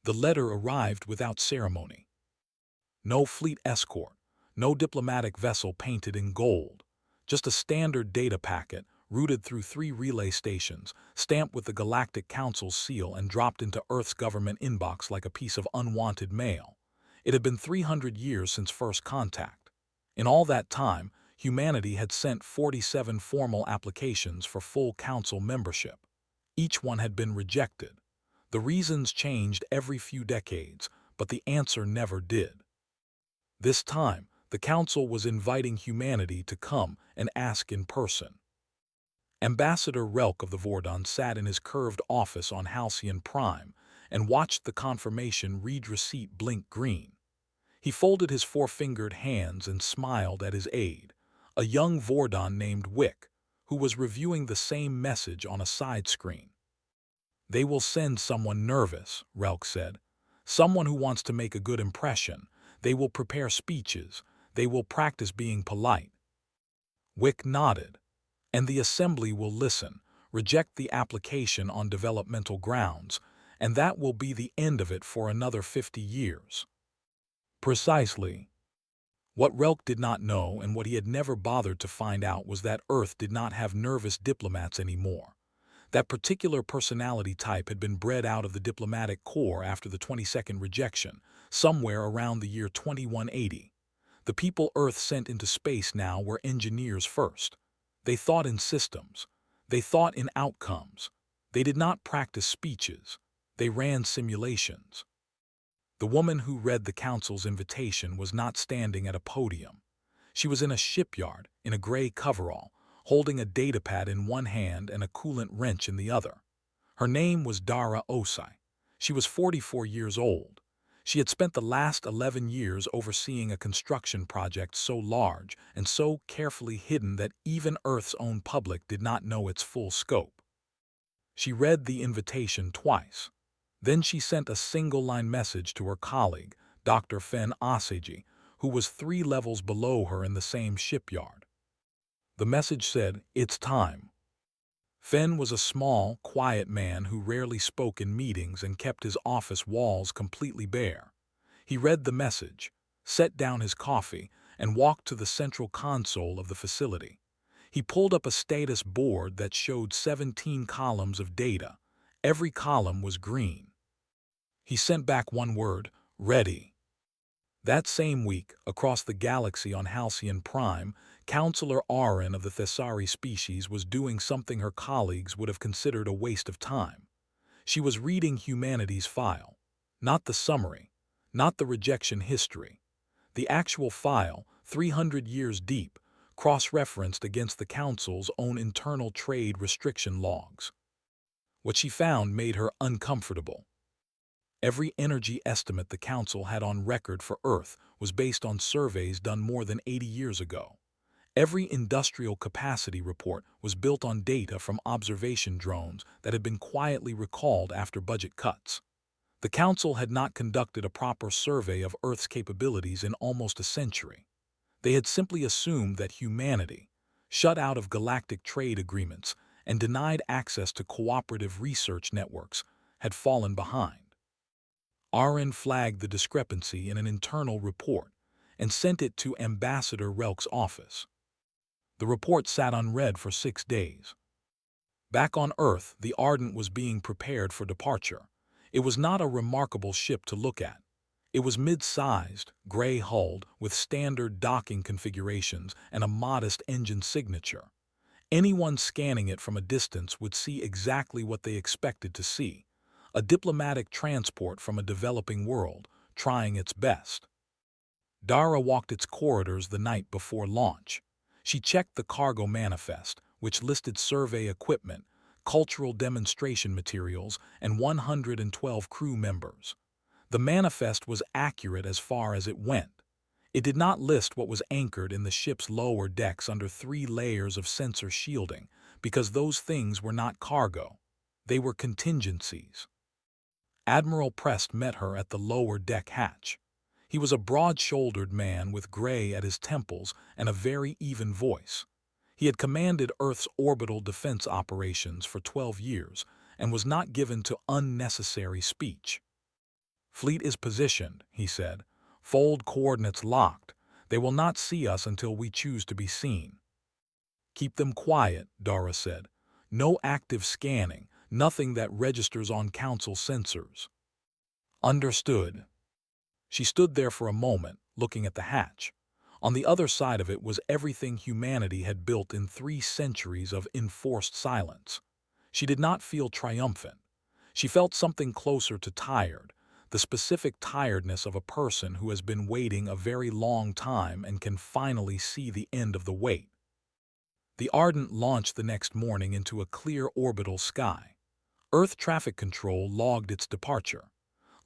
The letter arrived without ceremony. No fleet escort, no diplomatic vessel painted in gold, just a standard data packet routed through 3 relay stations, stamped with the Galactic Council's seal and dropped into Earth's government inbox like a piece of unwanted mail. It had been 300 years since first contact. In all that time, humanity had sent 47 formal applications for full council membership. Each one had been rejected. The reasons changed every few decades, but the answer never did. This time, the council was inviting humanity to come and ask in person. Ambassador Relk of the Vordon sat in his curved office on Halcyon Prime and watched the confirmation read receipt blink green. He folded his 4-fingered hands and smiled at his aide, a young Vordon named Wick, who was reviewing the same message on a side screen. "They will send someone nervous," Relk said. "Someone who wants to make a good impression. They will prepare speeches. They will practice being polite." Wick nodded. "And the assembly will listen, reject the application on developmental grounds, and that will be the end of it for another 50 years. Precisely. What Relk did not know and what he had never bothered to find out was that Earth did not have nervous diplomats anymore. That particular personality type had been bred out of the diplomatic corps after the 22nd rejection, somewhere around the year 2180. The people Earth sent into space now were engineers first. They thought in systems. They thought in outcomes. They did not practice speeches. They ran simulations. The woman who read the council's invitation was not standing at a podium. She was in a shipyard, in a gray coverall, holding a datapad in one hand and a coolant wrench in the other. Her name was Dara Osai. She was 44 years old. She had spent the last 11 years overseeing a construction project so large and so carefully hidden that even Earth's own public did not know its full scope. She read the invitation twice. Then she sent a single-line message to her colleague, Dr. Fen Aseji, who was 3 levels below her in the same shipyard. The message said, "It's time." Fen was a small, quiet man who rarely spoke in meetings and kept his office walls completely bare. He read the message, set down his coffee, and walked to the central console of the facility. He pulled up a status board that showed 17 columns of data. Every column was green. He sent back one word, "Ready." That same week, across the galaxy on Halcyon Prime, Counselor Arin of the Thessari species was doing something her colleagues would have considered a waste of time. She was reading humanity's file. Not the summary, not the rejection history. The actual file, 300 years deep, cross-referenced against the Council's own internal trade restriction logs. What she found made her uncomfortable. Every energy estimate the Council had on record for Earth was based on surveys done more than 80 years ago. Every industrial capacity report was built on data from observation drones that had been quietly recalled after budget cuts. The Council had not conducted a proper survey of Earth's capabilities in almost a century. They had simply assumed that humanity, shut out of galactic trade agreements and denied access to cooperative research networks, had fallen behind. Arin flagged the discrepancy in an internal report and sent it to Ambassador Relk's office. The report sat unread for 6 days. Back on Earth, the Ardent was being prepared for departure. It was not a remarkable ship to look at. It was mid-sized, gray-hulled, with standard docking configurations and a modest engine signature. Anyone scanning it from a distance would see exactly what they expected to see. A diplomatic transport from a developing world, trying its best. Dara walked its corridors the night before launch. She checked the cargo manifest, which listed survey equipment, cultural demonstration materials, and 112 crew members. The manifest was accurate as far as it went. It did not list what was anchored in the ship's lower decks under 3 layers of sensor shielding, because those things were not cargo. They were contingencies. Admiral Prest met her at the lower deck hatch. He was a broad-shouldered man with gray at his temples and a very even voice. He had commanded Earth's orbital defense operations for 12 years and was not given to unnecessary speech. Fleet is positioned, he said. Fold coordinates locked. They will not see us until we choose to be seen. Keep them quiet, Dara said. No active scanning, nothing that registers on Council sensors. Understood. She stood there for a moment, looking at the hatch. On the other side of it was everything humanity had built in 3 centuries of enforced silence. She did not feel triumphant. She felt something closer to tired, the specific tiredness of a person who has been waiting a very long time and can finally see the end of the wait. The Ardent launched the next morning into a clear orbital sky. Earth traffic control logged its departure.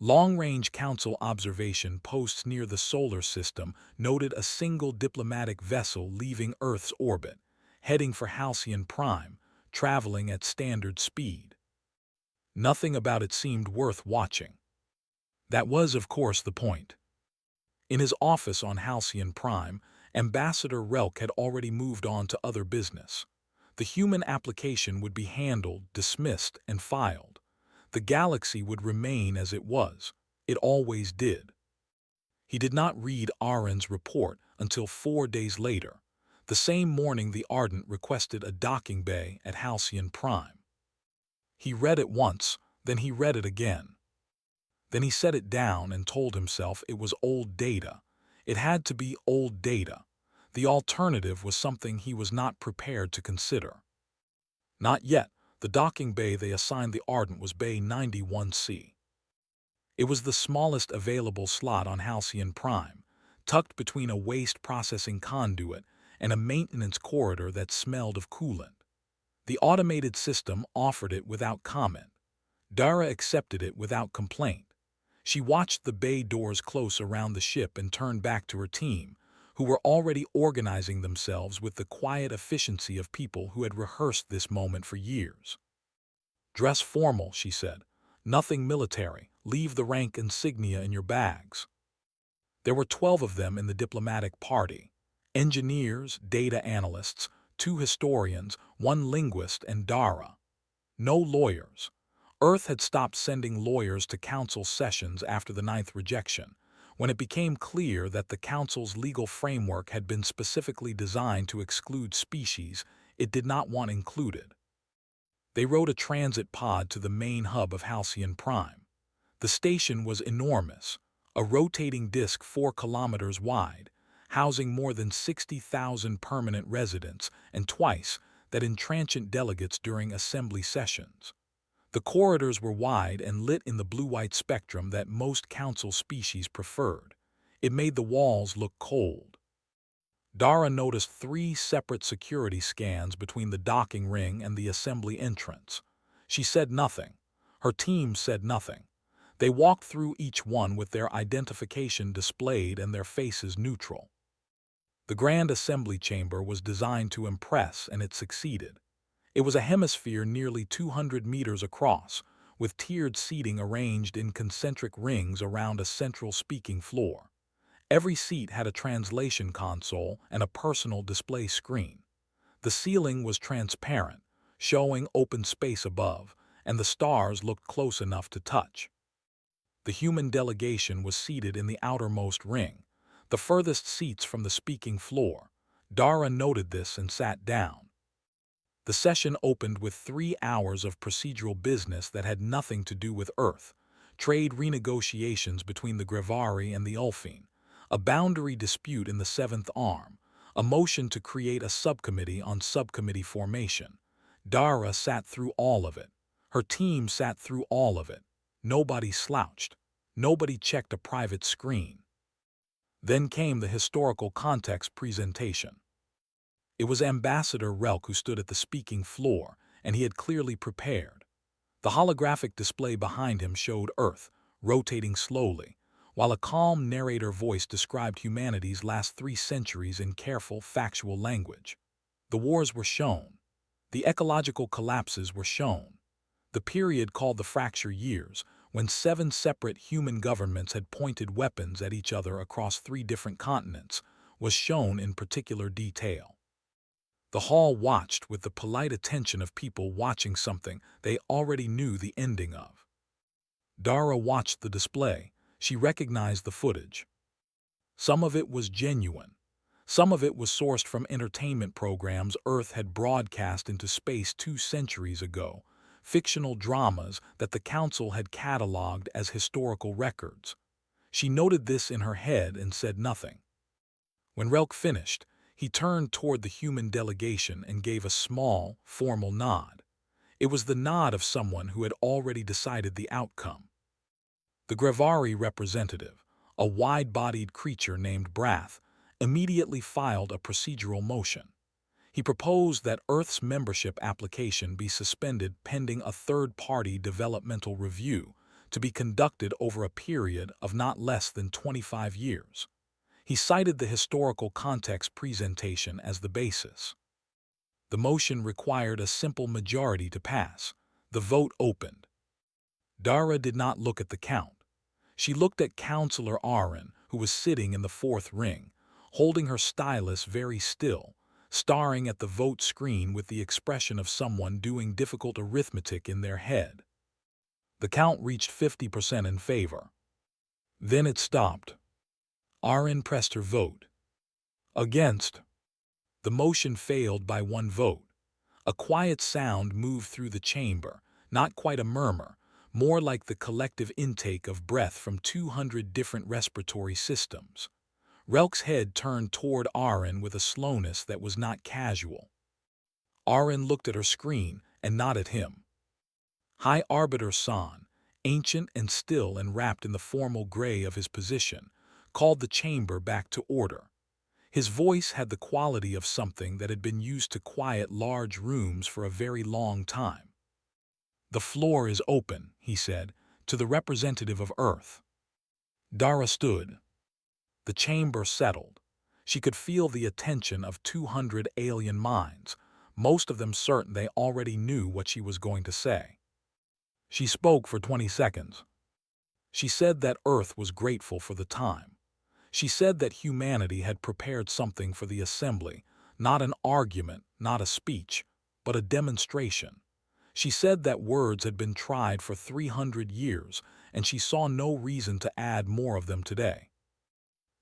Long-range Council observation posts near the solar system noted a single diplomatic vessel leaving Earth's orbit, heading for Halcyon Prime, traveling at standard speed. Nothing about it seemed worth watching. That was, of course, the point. In his office on Halcyon Prime, Ambassador Relk had already moved on to other business. The human application would be handled, dismissed, and filed. The galaxy would remain as it was. It always did. He did not read Aaron's report until 4 days later. The same morning the Ardent requested a docking bay at Halcyon Prime. He read it once, then he read it again. Then he set it down and told himself it was old data. It had to be old data. The alternative was something he was not prepared to consider. Not yet. The docking bay they assigned the Ardent was Bay 91C. It was the smallest available slot on Halcyon Prime, tucked between a waste processing conduit and a maintenance corridor that smelled of coolant. The automated system offered it without comment. Dara accepted it without complaint. She watched the bay doors close around the ship and turned back to her team, who were already organizing themselves with the quiet efficiency of people who had rehearsed this moment for years. Dress formal, she said. Nothing military. Leave the rank insignia in your bags. There were 12 of them in the diplomatic party. Engineers, data analysts, 2 historians, 1 linguist, and Dara. No lawyers. Earth had stopped sending lawyers to Council sessions after the 9th rejection, when it became clear that the Council's legal framework had been specifically designed to exclude species it did not want included. They rode a transit pod to the main hub of Halcyon Prime. The station was enormous, a rotating disk 4 kilometers wide, housing more than 60,000 permanent residents and twice that intransigent delegates during assembly sessions. The corridors were wide and lit in the blue-white spectrum that most Council species preferred. It made the walls look cold. Dara noticed 3 separate security scans between the docking ring and the assembly entrance. She said nothing. Her team said nothing. They walked through each one with their identification displayed and their faces neutral. The Grand Assembly Chamber was designed to impress, and it succeeded. It was a hemisphere nearly 200 meters across, with tiered seating arranged in concentric rings around a central speaking floor. Every seat had a translation console and a personal display screen. The ceiling was transparent, showing open space above, and the stars looked close enough to touch. The human delegation was seated in the outermost ring, the furthest seats from the speaking floor. Dara noted this and sat down. The session opened with 3 hours of procedural business that had nothing to do with Earth, trade renegotiations between the Grevari and the Ulfine, a boundary dispute in the 7th Arm, a motion to create a subcommittee on subcommittee formation. Dara sat through all of it. Her team sat through all of it. Nobody slouched. Nobody checked a private screen. Then came the historical context presentation. It was Ambassador Relk who stood at the speaking floor, and he had clearly prepared. The holographic display behind him showed Earth, rotating slowly, while a calm narrator voice described humanity's last 3 centuries in careful, factual language. The wars were shown. The ecological collapses were shown. The period called the Fracture Years, when 7 separate human governments had pointed weapons at each other across 3 different continents, was shown in particular detail. The hall watched with the polite attention of people watching something they already knew the ending of. Dara watched the display, She recognized the footage. Some of it was genuine. Some of it was sourced from entertainment programs Earth had broadcast into space 2 centuries ago, fictional dramas that the Council had cataloged as historical records. She noted this in her head and said nothing. When Relk finished, he turned toward the human delegation and gave a small, formal nod. It was the nod of someone who had already decided the outcome. The Grevari representative, a wide-bodied creature named Brath, immediately filed a procedural motion. He proposed that Earth's membership application be suspended pending a third-party developmental review to be conducted over a period of not less than 25 years. He cited the historical context presentation as the basis. The motion required a simple majority to pass. The vote opened. Dara did not look at the count. She looked at Counselor Aaron, who was sitting in the fourth ring, holding her stylus very still, staring at the vote screen with the expression of someone doing difficult arithmetic in their head. The count reached 50% in favor. Then it stopped. Aaron pressed her vote. Against. The motion failed by 1 vote. A quiet sound moved through the chamber, not quite a murmur, more like the collective intake of breath from 200 different respiratory systems. Relk's head turned toward Aaron with a slowness that was not casual. Aaron looked at her screen and not at him. High Arbiter San, ancient and still and wrapped in the formal gray of his position, called the chamber back to order. His voice had the quality of something that had been used to quiet large rooms for a very long time. "The floor is open," he said, to the representative of Earth. Dara stood. The chamber settled. She could feel the attention of 200 alien minds, most of them certain they already knew what she was going to say. She spoke for 20 seconds. She said that Earth was grateful for the time. She said that humanity had prepared something for the assembly, not an argument, not a speech, but a demonstration. She said that words had been tried for 300 years, and she saw no reason to add more of them today.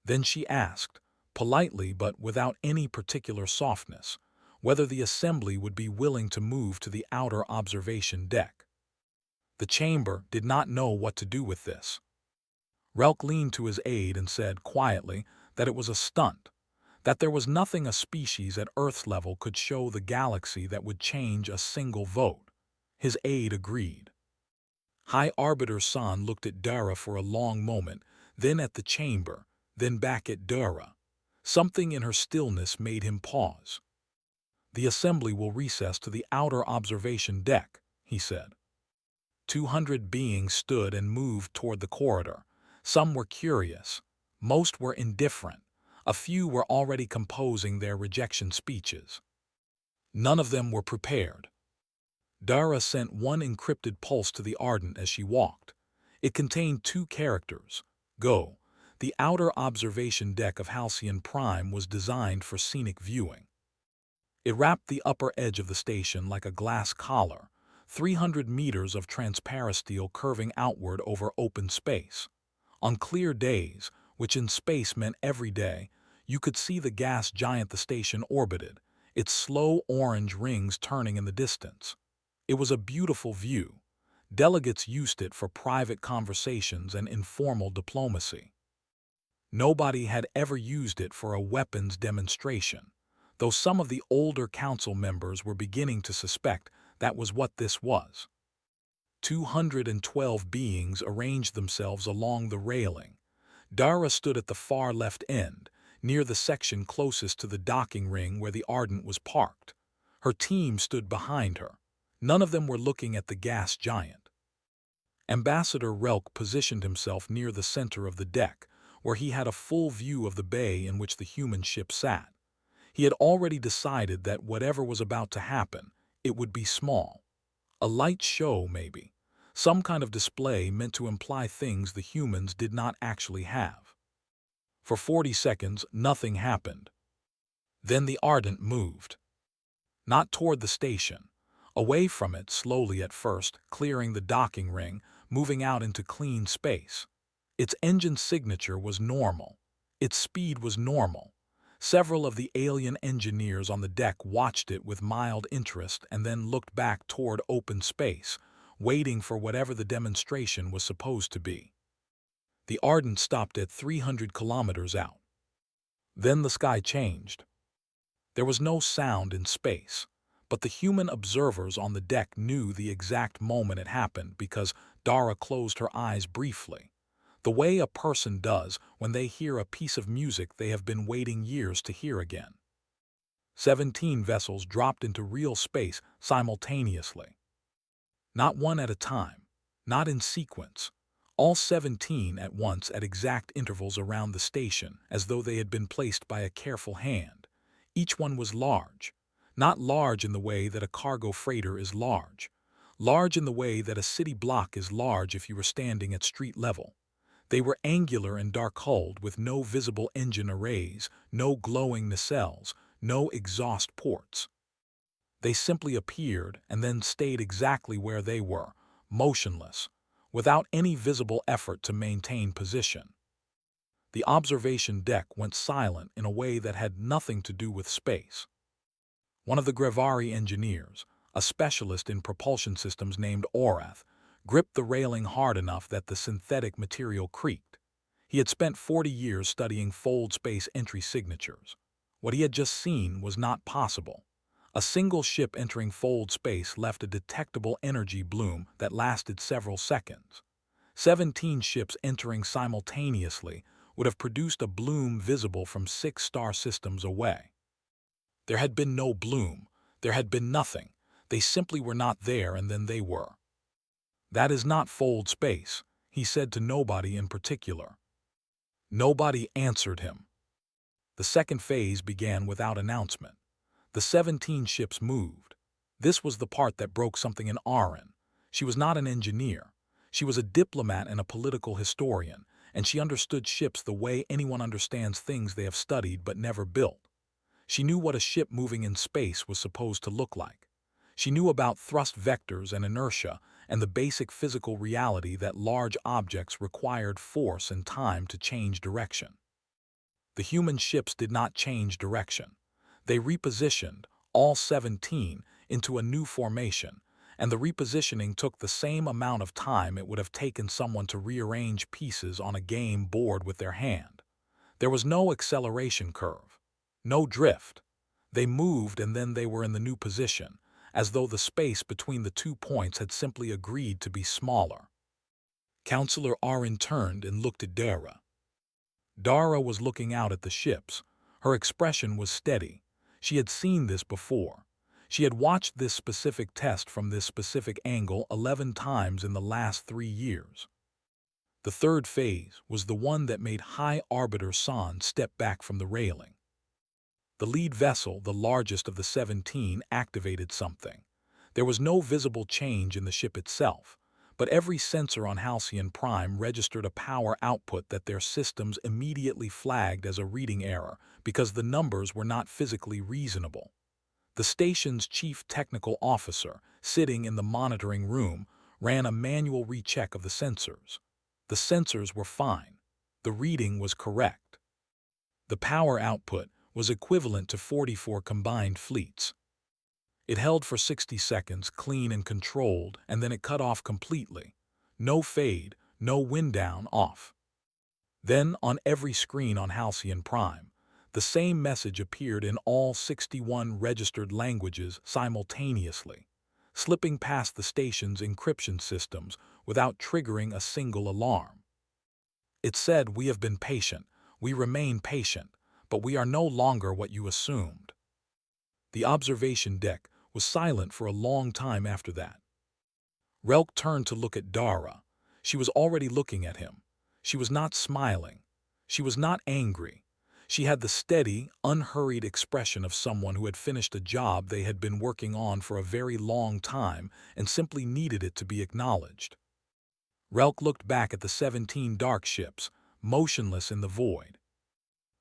Then she asked, politely but without any particular softness, whether the assembly would be willing to move to the outer observation deck. The chamber did not know what to do with this. Relk leaned to his aide and said quietly that it was a stunt, that there was nothing a species at Earth's level could show the galaxy that would change a single vote. His aide agreed. High Arbiter San looked at Dara for a long moment, then at the chamber, then back at Dara. Something in her stillness made him pause. "The assembly will recess to the outer observation deck," he said. 200 beings stood and moved toward the corridor. Some were curious. Most were indifferent. A few were already composing their rejection speeches. None of them were prepared. Dara sent one encrypted pulse to the Ardent as she walked. It contained 2 characters. Go. The outer observation deck of Halcyon Prime was designed for scenic viewing. It wrapped the upper edge of the station like a glass collar, 300 meters of transparent steel curving outward over open space. On clear days, which in space meant every day, you could see the gas giant the station orbited, its slow orange rings turning in the distance. It was a beautiful view. Delegates used it for private conversations and informal diplomacy. Nobody had ever used it for a weapons demonstration, though some of the older council members were beginning to suspect that was what this was. 212 beings arranged themselves along the railing. Dara stood at the far left end, near the section closest to the docking ring where the Ardent was parked. Her team stood behind her. None of them were looking at the gas giant. Ambassador Relk positioned himself near the center of the deck, where he had a full view of the bay in which the human ship sat. He had already decided that whatever was about to happen, it would be small. A light show, maybe. Some kind of display meant to imply things the humans did not actually have. For 40 seconds, nothing happened. Then the Ardent moved. Not toward the station. Away from it slowly at first, clearing the docking ring, moving out into clean space. Its engine signature was normal. Its speed was normal. Several of the alien engineers on the deck watched it with mild interest and then looked back toward open space, waiting for whatever the demonstration was supposed to be. The Ardent stopped at 300 kilometers out. Then the sky changed. There was no sound in space, but the human observers on the deck knew the exact moment it happened because Dara closed her eyes briefly, the way a person does when they hear a piece of music they have been waiting years to hear again. 17 vessels dropped into real space simultaneously. Not one at a time, not in sequence. All 17 at once at exact intervals around the station, as though they had been placed by a careful hand. Each one was large. Not large in the way that a cargo freighter is large. Large in the way that a city block is large if you were standing at street level. They were angular and dark-hulled with no visible engine arrays, no glowing nacelles, no exhaust ports. They simply appeared and then stayed exactly where they were, motionless, without any visible effort to maintain position. The observation deck went silent in a way that had nothing to do with space. One of the Grevari engineers, a specialist in propulsion systems named Orath, gripped the railing hard enough that the synthetic material creaked. He had spent 40 years studying fold space entry signatures. What he had just seen was not possible. A single ship entering fold space left a detectable energy bloom that lasted several seconds. 17 ships entering simultaneously would have produced a bloom visible from 6 star systems away. There had been no bloom. There had been nothing. They simply were not there, and then they were. "That is not fold space," he said to nobody in particular. Nobody answered him. The second phase began without announcement. The 17 ships moved. This was the part that broke something in Aaron. She was not an engineer. She was a diplomat and a political historian, and she understood ships the way anyone understands things they have studied but never built. She knew what a ship moving in space was supposed to look like. She knew about thrust vectors and inertia and the basic physical reality that large objects required force and time to change direction. The human ships did not change direction. They repositioned, all 17, into a new formation, and the repositioning took the same amount of time it would have taken someone to rearrange pieces on a game board with their hand. There was no acceleration curve, no drift. They moved and then they were in the new position, as though the space between the 2 points had simply agreed to be smaller. Counselor Arin turned and looked at Dara. Dara was looking out at the ships. Her expression was steady. She had seen this before. She had watched this specific test from this specific angle 11 times in the last 3 years. The third phase was the one that made High Arbiter San step back from the railing. The lead vessel, the largest of the 17, activated something. There was no visible change in the ship itself, but every sensor on Halcyon Prime registered a power output that their systems immediately flagged as a reading error because the numbers were not physically reasonable. The station's chief technical officer, sitting in the monitoring room, ran a manual recheck of the sensors. The sensors were fine. The reading was correct. The power output was equivalent to 44 combined fleets. It held for 60 seconds, clean and controlled, and then it cut off completely. No fade, no wind down, off. Then, on every screen on Halcyon Prime, the same message appeared in all 61 registered languages simultaneously, slipping past the station's encryption systems without triggering a single alarm. It said, "We have been patient, we remain patient, but we are no longer what you assumed." The observation deck was silent for a long time after that. Relk turned to look at Dara. She was already looking at him. She was not smiling. She was not angry. She had the steady, unhurried expression of someone who had finished a job they had been working on for a very long time and simply needed it to be acknowledged. Relk looked back at the 17 dark ships, motionless in the void.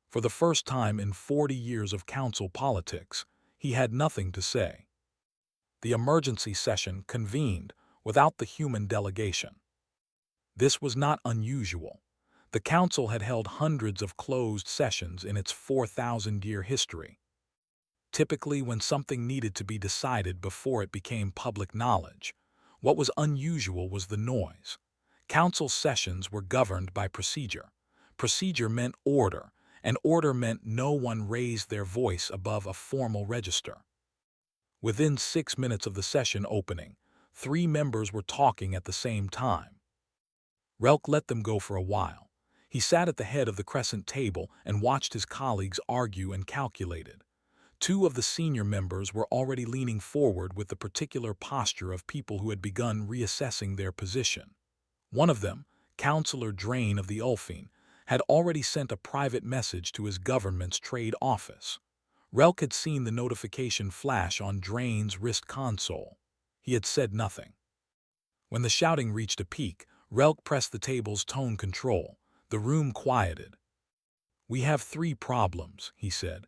For the first time in 40 years of council politics, he had nothing to say. The emergency session convened without the human delegation. This was not unusual. The Council had held hundreds of closed sessions in its 4,000-year history. Typically, when something needed to be decided before it became public knowledge, what was unusual was the noise. Council sessions were governed by procedure. Procedure meant order, and order meant no one raised their voice above a formal register. Within 6 minutes of the session opening, 3 members were talking at the same time. Relk let them go for a while. He sat at the head of the crescent table and watched his colleagues argue and calculated. 2 of the senior members were already leaning forward with the particular posture of people who had begun reassessing their position. One of them, Counselor Drain of the Ulfine, had already sent a private message to his government's trade office. Relk had seen the notification flash on Drain's wrist console. He had said nothing. When the shouting reached a peak, Relk pressed the table's tone control. The room quieted. "We have 3 problems," he said.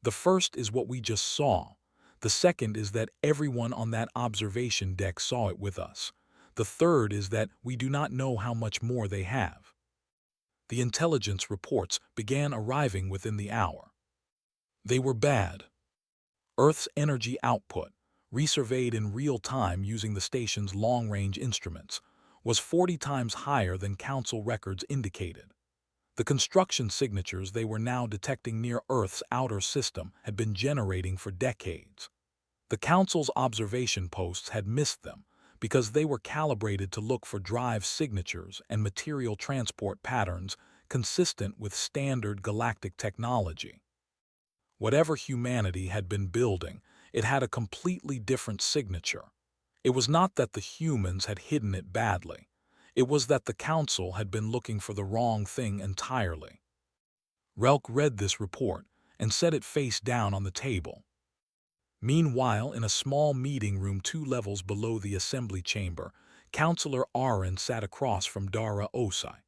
"The first is what we just saw. The second is that everyone on that observation deck saw it with us. The third is that we do not know how much more they have." The intelligence reports began arriving within the hour. They were bad. Earth's energy output, resurveyed in real time using the station's long-range instruments, was 40 times higher than Council records indicated. The construction signatures they were now detecting near Earth's outer system had been generating for decades. The Council's observation posts had missed them because they were calibrated to look for drive signatures and material transport patterns consistent with standard galactic technology. Whatever humanity had been building, it had a completely different signature. It was not that the humans had hidden it badly. It was that the Council had been looking for the wrong thing entirely. Relk read this report and set it face down on the table. Meanwhile, in a small meeting room 2 levels below the assembly chamber, Counselor Arin sat across from Dara Osai.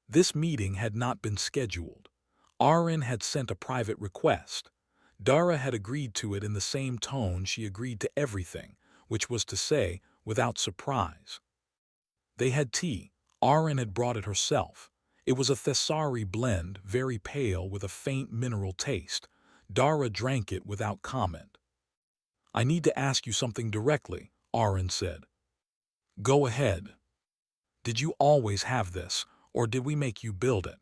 This meeting had not been scheduled. Arin had sent a private request. Dara had agreed to it in the same tone she agreed to everything, which was to say, without surprise. They had tea. Arin had brought it herself. It was a Thessari blend, very pale with a faint mineral taste. Dara drank it without comment. "I need to ask you something directly," Arin said. "Go ahead. Did you always have this, or did we make you build it?"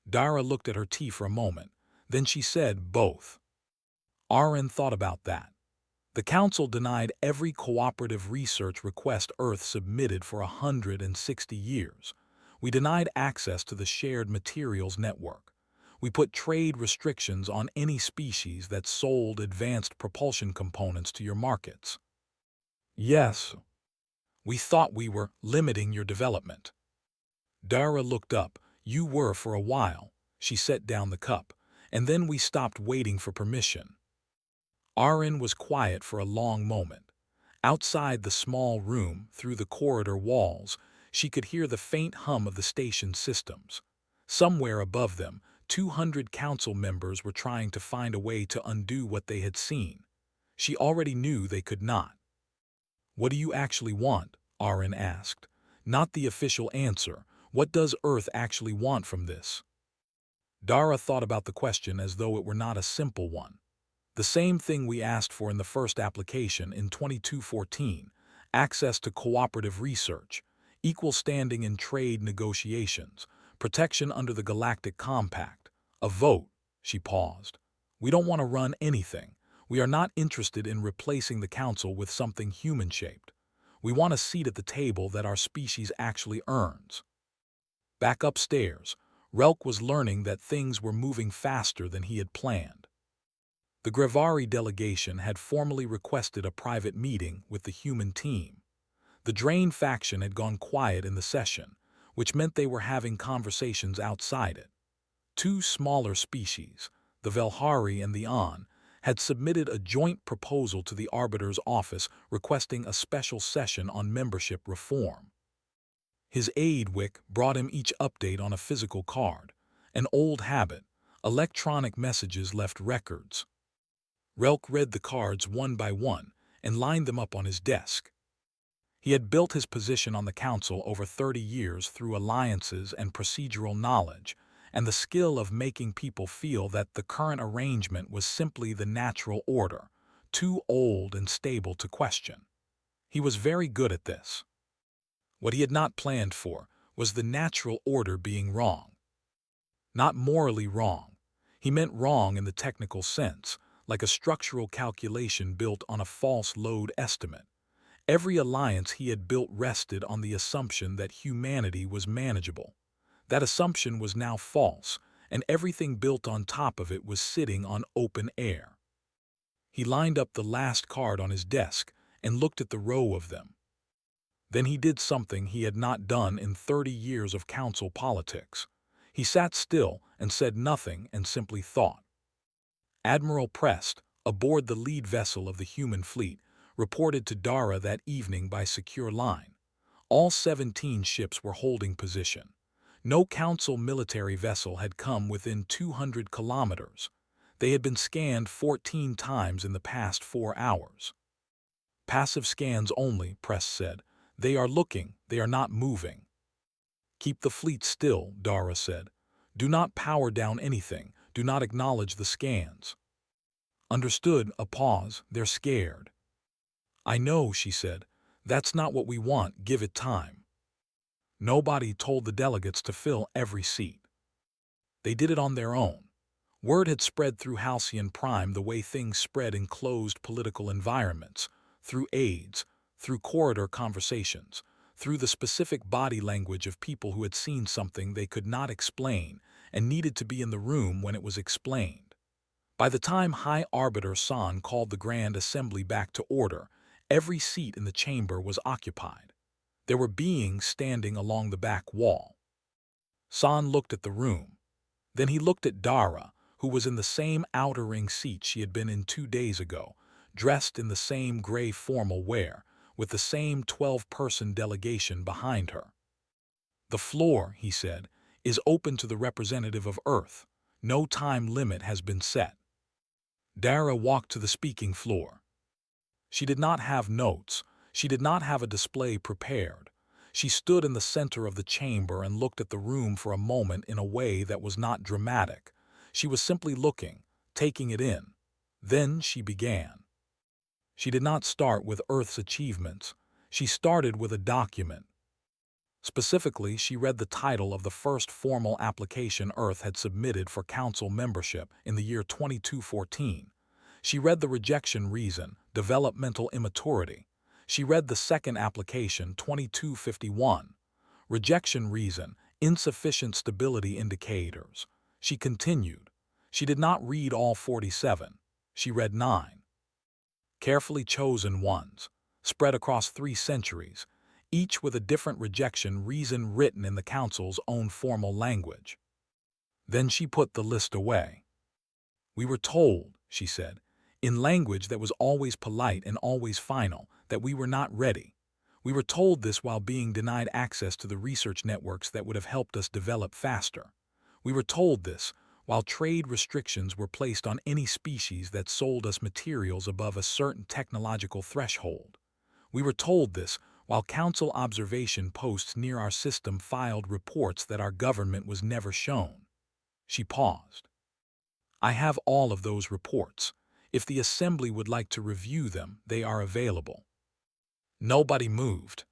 Dara looked at her tea for a moment. Then she said, "Both." Arin thought about that. The Council denied every cooperative research request Earth submitted for 160 years. We denied access to the shared materials network. We put trade restrictions on any species that sold advanced propulsion components to your markets. Yes. We thought we were limiting your development. Dara looked up. "You were for a while." She set down the cup. "And then we stopped waiting for permission." Arin was quiet for a long moment. Outside the small room, through the corridor walls, she could hear the faint hum of the station's systems. Somewhere above them, 200 council members were trying to find a way to undo what they had seen. She already knew they could not. "What do you actually want?" Arin asked. "Not the official answer. What does Earth actually want from this?" Dara thought about the question as though it were not a simple one. "The same thing we asked for in the first application in 2214, access to cooperative research, equal standing in trade negotiations, protection under the Galactic Compact, a vote." She paused. "We don't want to run anything. We are not interested in replacing the Council with something human-shaped. We want a seat at the table that our species actually earns." Back upstairs, Relk was learning that things were moving faster than he had planned. The Grevari delegation had formally requested a private meeting with the human team. The Drain faction had gone quiet in the session, which meant they were having conversations outside it. 2 smaller species, the Velhari and the An, had submitted a joint proposal to the Arbiter's office requesting a special session on membership reform. His aide Wick brought him each update on a physical card, an old habit. Electronic messages left records. Relk read the cards one by one and lined them up on his desk. He had built his position on the council over 30 years through alliances and procedural knowledge, and the skill of making people feel that the current arrangement was simply the natural order, too old and stable to question. He was very good at this. What he had not planned for was the natural order being wrong. Not morally wrong. He meant wrong in the technical sense, like a structural calculation built on a false load estimate. Every alliance he had built rested on the assumption that humanity was manageable. That assumption was now false, and everything built on top of it was sitting on open air. He lined up the last card on his desk and looked at the row of them. Then he did something he had not done in 30 years of council politics. He sat still and said nothing and simply thought. Admiral Prest, aboard the lead vessel of the human fleet, reported to Dara that evening by secure line. All 17 ships were holding position. No council military vessel had come within 200 kilometers. They had been scanned 14 times in the past 4 hours. Passive scans only, Prest said. They are looking, they are not moving. Keep the fleet still, Dara said. Do not power down anything, do not acknowledge the scans. Understood, a pause, they're scared. I know, she said. That's not what we want, give it time. Nobody told the delegates to fill every seat. They did it on their own. Word had spread through Halcyon Prime the way things spread in closed political environments, through aides, through corridor conversations, through the specific body language of people who had seen something they could not explain and needed to be in the room when it was explained. By the time High Arbiter San called the Grand Assembly back to order, every seat in the chamber was occupied. There were beings standing along the back wall. San looked at the room. Then he looked at Dara, who was in the same outer ring seat she had been in 2 days ago, dressed in the same gray formal wear, with the same 12-person delegation behind her. The floor, he said, is open to the representative of Earth. No time limit has been set. Dara walked to the speaking floor. She did not have notes. She did not have a display prepared. She stood in the center of the chamber and looked at the room for a moment in a way that was not dramatic. She was simply looking, taking it in. Then she began. She did not start with Earth's achievements. She started with a document. Specifically, she read the title of the first formal application Earth had submitted for Council membership in the year 2214. She read the rejection reason, developmental immaturity. She read the second application, 2251. Rejection reason, insufficient stability indicators. She continued. She did not read all 47. She read 9. Carefully chosen ones, spread across 3 centuries, each with a different rejection reason written in the Council's own formal language. Then she put the list away. We were told, she said, in language that was always polite and always final, that we were not ready. We were told this while being denied access to the research networks that would have helped us develop faster. We were told this while trade restrictions were placed on any species that sold us materials above a certain technological threshold. We were told this while Council observation posts near our system filed reports that our government was never shown. She paused. I have all of those reports. If the Assembly would like to review them, they are available. Nobody moved.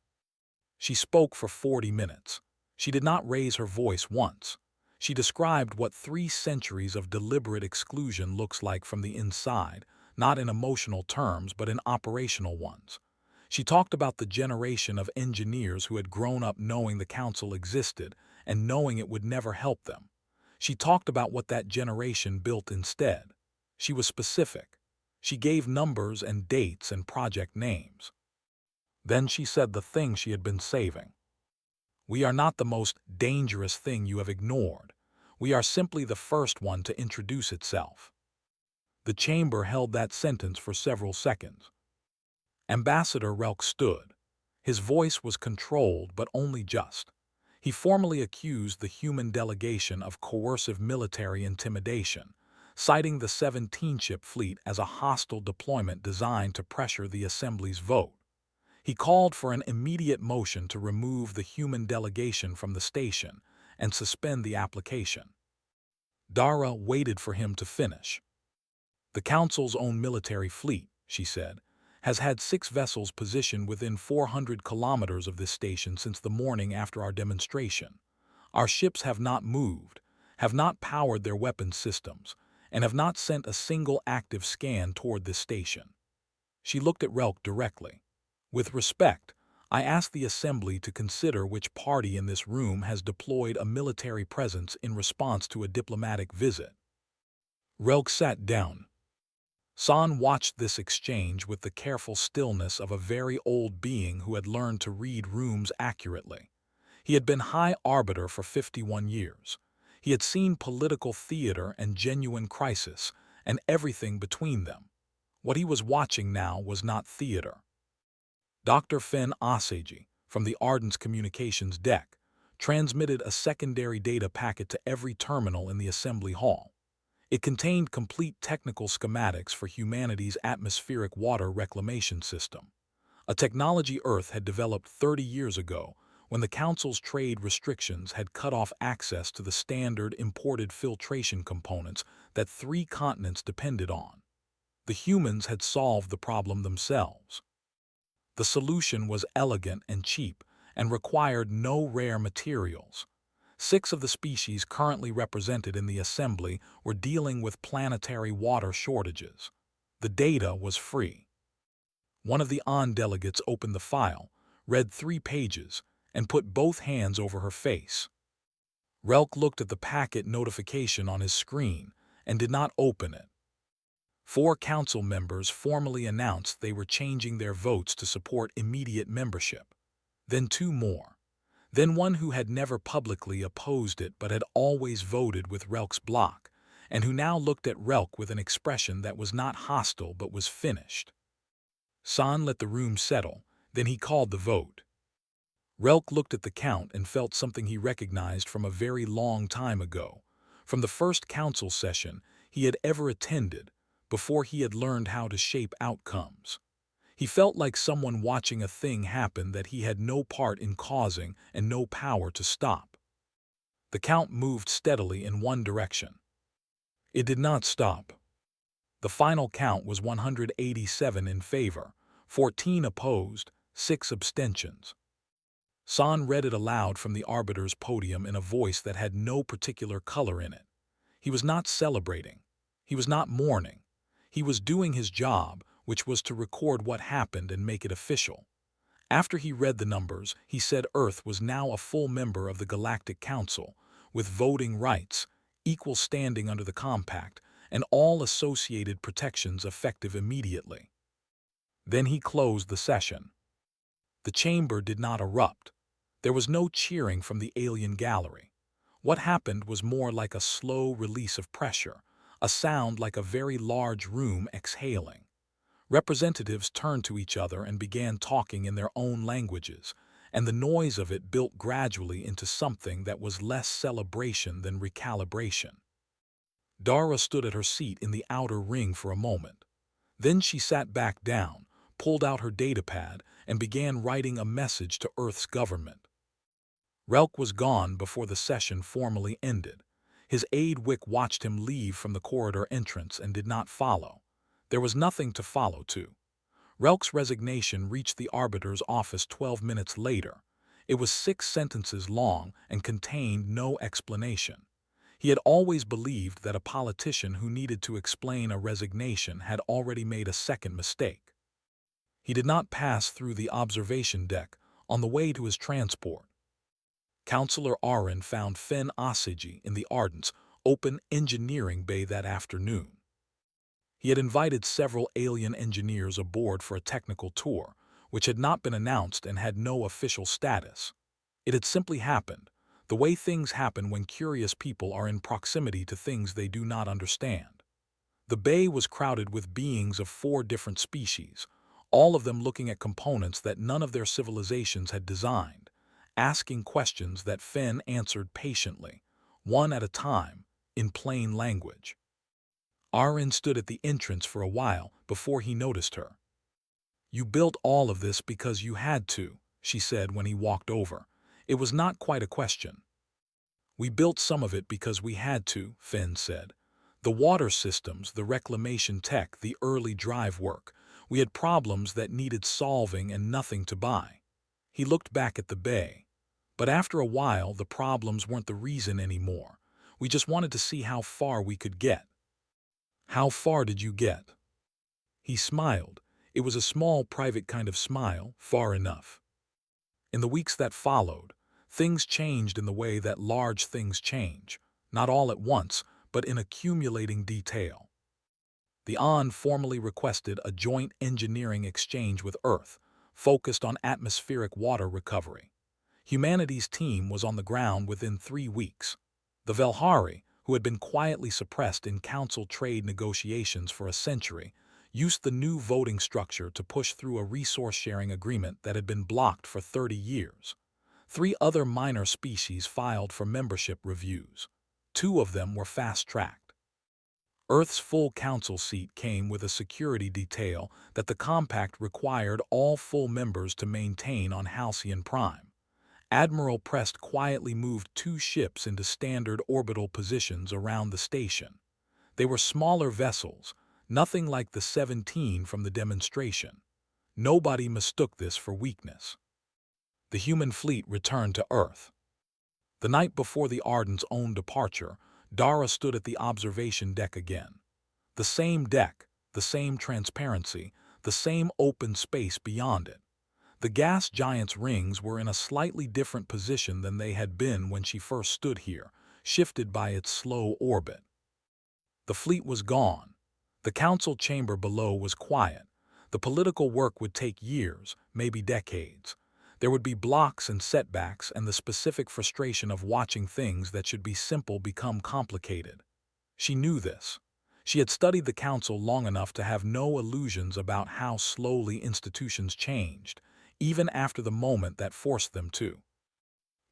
She spoke for 40 minutes. She did not raise her voice once. She described what 3 centuries of deliberate exclusion looks like from the inside, not in emotional terms but in operational ones. She talked about the generation of engineers who had grown up knowing the Council existed and knowing it would never help them. She talked about what that generation built instead. She was specific. She gave numbers and dates and project names. Then she said the thing she had been saving. We are not the most dangerous thing you have ignored. We are simply the first one to introduce itself. The chamber held that sentence for several seconds. Ambassador Relk stood. His voice was controlled but only just. He formally accused the human delegation of coercive military intimidation, citing the 17-ship fleet as a hostile deployment designed to pressure the Assembly's vote. He called for an immediate motion to remove the human delegation from the station and suspend the application. Dara waited for him to finish. The Council's own military fleet, she said, has had 6 vessels positioned within 400 kilometers of this station since the morning after our demonstration. Our ships have not moved, have not powered their weapons systems, and have not sent a single active scan toward this station. She looked at Relk directly. With respect, I ask the Assembly to consider which party in this room has deployed a military presence in response to a diplomatic visit. Relk sat down. San watched this exchange with the careful stillness of a very old being who had learned to read rooms accurately. He had been High Arbiter for 51 years. He had seen political theater and genuine crisis, and everything between them. What he was watching now was not theater. Dr. Fen Oseji, from the Ardent's communications deck, transmitted a secondary data packet to every terminal in the assembly hall. It contained complete technical schematics for humanity's atmospheric water reclamation system, a technology Earth had developed 30 years ago when the Council's trade restrictions had cut off access to the standard imported filtration components that 3 continents depended on. The humans had solved the problem themselves. The solution was elegant and cheap and required no rare materials. 6 of the species currently represented in the assembly were dealing with planetary water shortages. The data was free. One of the delegates opened the file, read 3 pages, and put both hands over her face. Relk looked at the packet notification on his screen and did not open it. 4 council members formally announced they were changing their votes to support immediate membership. Then 2 more. Then one who had never publicly opposed it but had always voted with Relk's bloc, and who now looked at Relk with an expression that was not hostile but was finished. San let the room settle, then he called the vote. Relk looked at the count and felt something he recognized from a very long time ago, from the first council session he had ever attended, before he had learned how to shape outcomes. He felt like someone watching a thing happen that he had no part in causing and no power to stop. The count moved steadily in one direction. It did not stop. The final count was 187 in favor, 14 opposed, 6 abstentions. San read it aloud from the arbiter's podium in a voice that had no particular color in it. He was not celebrating. He was not mourning. He was doing his job, which was to record what happened and make it official. After he read the numbers, he said Earth was now a full member of the Galactic Council, with voting rights, equal standing under the compact, and all associated protections effective immediately. Then he closed the session. The chamber did not erupt. There was no cheering from the alien gallery. What happened was more like a slow release of pressure, a sound like a very large room exhaling. Representatives turned to each other and began talking in their own languages, and the noise of it built gradually into something that was less celebration than recalibration. Dara stood at her seat in the outer ring for a moment. Then she sat back down, pulled out her datapad, and began writing a message to Earth's government. Relk was gone before the session formally ended. His aide Wick watched him leave from the corridor entrance and did not follow. There was nothing to follow to. Relk's resignation reached the arbiter's office 12 minutes later. It was 6 sentences long and contained no explanation. He had always believed that a politician who needed to explain a resignation had already made a second mistake. He did not pass through the observation deck on the way to his transport. Councillor Arin found Fen Oseji in the Ardent's open engineering bay that afternoon. He had invited several alien engineers aboard for a technical tour, which had not been announced and had no official status. It had simply happened, the way things happen when curious people are in proximity to things they do not understand. The bay was crowded with beings of 4 different species, all of them looking at components that none of their civilizations had designed, asking questions that Fen answered patiently, one at a time, in plain language. Arin stood at the entrance for a while before he noticed her. "You built all of this because you had to," she said when he walked over. It was not quite a question. "We built some of it because we had to," Finn said. "The water systems, the reclamation tech, the early drive work. We had problems that needed solving and nothing to buy." He looked back at the bay. "But after a while, the problems weren't the reason anymore. We just wanted to see how far we could get." "How far did you get?" He smiled. It was a small, private kind of smile, far enough. In the weeks that followed, things changed in the way that large things change, not all at once, but in accumulating detail. The ON formally requested a joint engineering exchange with Earth, focused on atmospheric water recovery. Humanity's team was on the ground within 3 weeks. The Velhari, who had been quietly suppressed in council trade negotiations for a century, used the new voting structure to push through a resource-sharing agreement that had been blocked for 30 years. 3 other minor species filed for membership reviews. 2 of them were fast-tracked. Earth's full council seat came with a security detail that the compact required all full members to maintain on Halcyon Prime. Admiral Prest quietly moved 2 ships into standard orbital positions around the station. They were smaller vessels, nothing like the 17 from the demonstration. Nobody mistook this for weakness. The human fleet returned to Earth. The night before the Ardent's own departure, Dara stood at the observation deck again. The same deck, the same transparency, the same open space beyond it. The gas giant's rings were in a slightly different position than they had been when she first stood here, shifted by its slow orbit. The fleet was gone. The council chamber below was quiet. The political work would take years, maybe decades. There would be blocks and setbacks and the specific frustration of watching things that should be simple become complicated. She knew this. She had studied the council long enough to have no illusions about how slowly institutions changed, even after the moment that forced them to.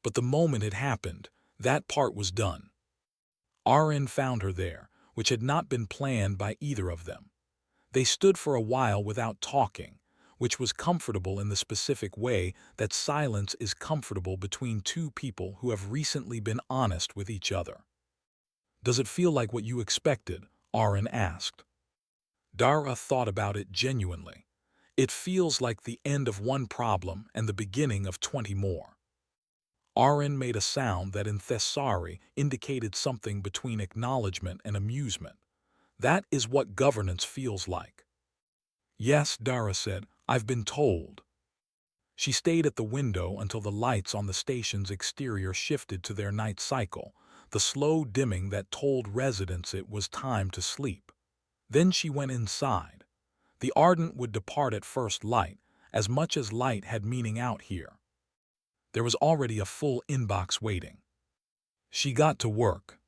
But the moment it happened, that part was done. Arin found her there, which had not been planned by either of them. They stood for a while without talking, which was comfortable in the specific way that silence is comfortable between 2 people who have recently been honest with each other. "Does it feel like what you expected?" Arin asked. Dara thought about it genuinely. "It feels like the end of one problem and the beginning of 20 more." Arin made a sound that in Thessari indicated something between acknowledgement and amusement. "That is what governance feels like." "Yes," Dara said, "I've been told." She stayed at the window until the lights on the station's exterior shifted to their night cycle, the slow dimming that told residents it was time to sleep. Then she went inside. The Ardent would depart at first light, as much as light had meaning out here. There was already a full inbox waiting. She got to work.